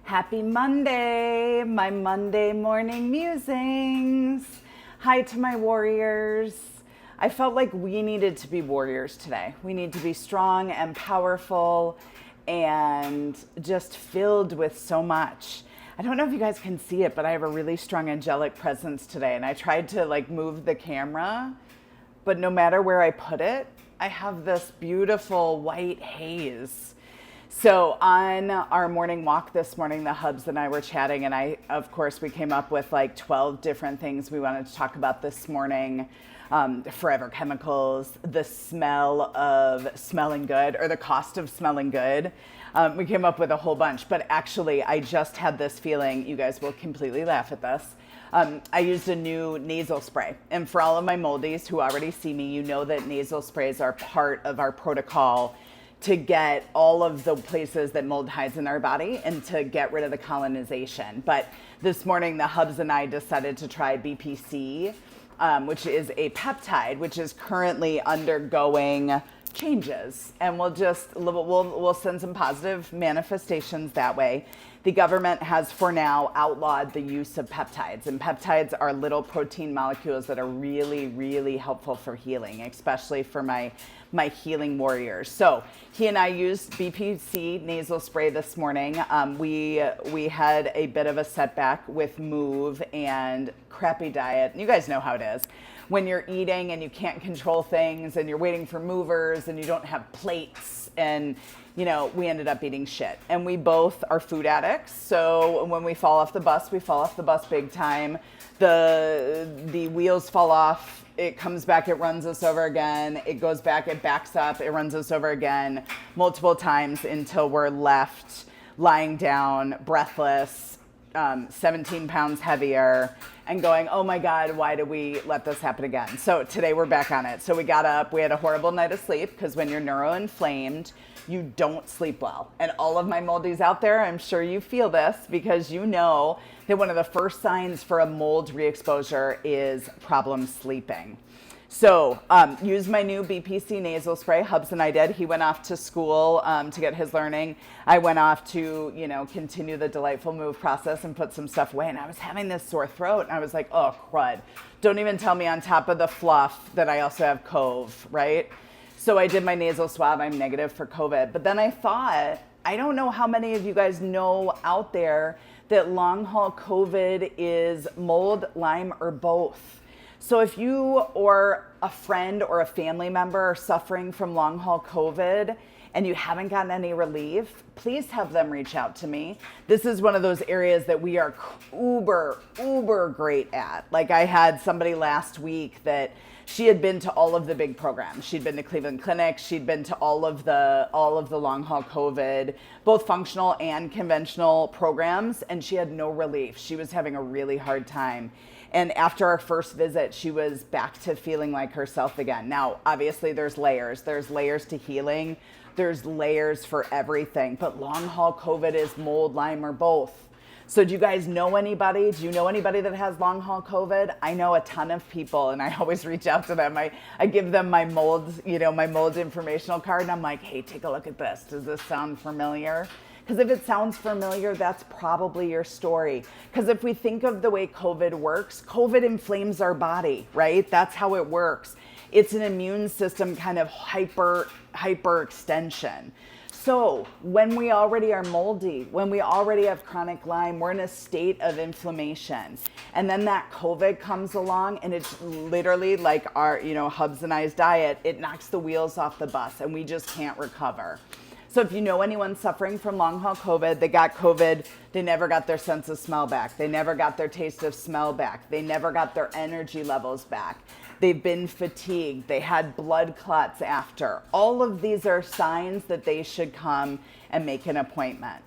Happy Monday, my Monday morning musings. Hi to my warriors. I felt like we needed to be warriors today. We need to be strong and powerful and just filled with so much. I don't know if you guys can see it, but I have a really strong angelic presence today. And I tried to move the camera, but no matter where I put it, I have this beautiful white haze. So on our morning walk this morning, the hubs and I were chatting, and of course, we came up with 12 different things we wanted to talk about this morning. Forever chemicals, the smell of smelling good, or the cost of smelling good. We came up with a whole bunch, but actually, I just had this feeling, you guys will completely laugh at this. I used a new nasal spray. And for all of my moldies who already see me, you know that nasal sprays are part of our protocol to get all of the places that mold hides in our body and to get rid of the colonization. But this morning, the hubs and I decided to try BPC, which is a peptide, which is currently undergoing changes. And we'll send some positive manifestations that way. The government has for now outlawed the use of peptides, and peptides are little protein molecules that are really, really helpful for healing, especially for my healing warriors. So he and I used BPC nasal spray this morning. We had a bit of a setback with move and crappy diet. You guys know how it is. When you're eating and you can't control things and you're waiting for movers and you don't have plates, and we ended up eating shit. And we both are food addicts. So when we fall off the bus, we fall off the bus big time. The wheels fall off. It comes back, it runs us over again. It goes back, it backs up, it runs us over again multiple times until we're left lying down, breathless, 17 pounds heavier, and going, oh my God, why did we let this happen again? So today we're back on it. So we got up, we had a horrible night of sleep, because when you're neuroinflamed, you don't sleep well. And all of my moldies out there, I'm sure you feel this, because you know that one of the first signs for a mold re-exposure is problem sleeping. So use my new BPC nasal spray. Hubs and I did. He went off to school to get his learning. I went off to, continue the delightful move process and put some stuff away. And I was having this sore throat. And I was like, oh, crud. Don't even tell me on top of the fluff that I also have COV, right? So I did my nasal swab. I'm negative for COVID. But then I thought, I don't know how many of you guys know out there that long haul COVID is mold, Lyme, or both. So if you or a friend or a family member are suffering from long haul COVID and you haven't gotten any relief, please have them reach out to me. This is one of those areas that we are uber great at. Like I had somebody last week that she had been to all of the big programs. She'd been to Cleveland Clinic. She'd been to all of the long haul COVID, both functional and conventional programs, and she had no relief. She was having a really hard time. And after our first visit, she was back to feeling like herself again. Now, obviously, there's layers. There's layers to healing. There's layers for everything. But long haul COVID is mold, Lyme, or both. So do you guys know anybody? Do you know anybody that has long haul COVID? I know a ton of people, and I always reach out to them. I give them my mold, my mold informational card, and I'm like, hey, take a look at this. Does this sound familiar? Because if it sounds familiar, that's probably your story. Because if we think of the way COVID works, COVID inflames our body, right? That's how it works. It's an immune system kind of hyper extension. So when we already are moldy, when we already have chronic Lyme, we're in a state of inflammation. And then that COVID comes along, and it's literally like our, Hubs and I's diet, it knocks the wheels off the bus and we just can't recover. So if you know anyone suffering from long haul COVID, they got COVID, they never got their sense of smell back. They never got their taste of smell back. They never got their energy levels back. They've been fatigued. They had blood clots after. All of these are signs that they should come and make an appointment.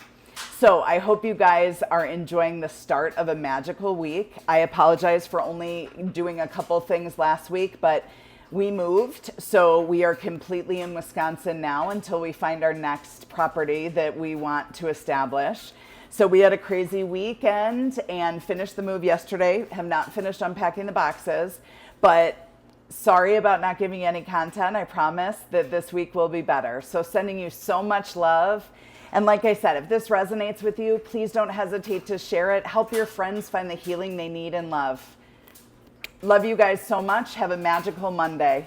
So I hope you guys are enjoying the start of a magical week. I apologize for only doing a couple things last week, but we moved, so we are completely in Wisconsin now until we find our next property that we want to establish. So we had a crazy weekend and finished the move yesterday. Have not finished unpacking the boxes, but sorry about not giving you any content. I promise that this week will be better. So sending you so much love And like I said, if this resonates with you, please don't hesitate to share it. Help your friends find the healing they need in love. Love you guys so much. Have a magical Monday.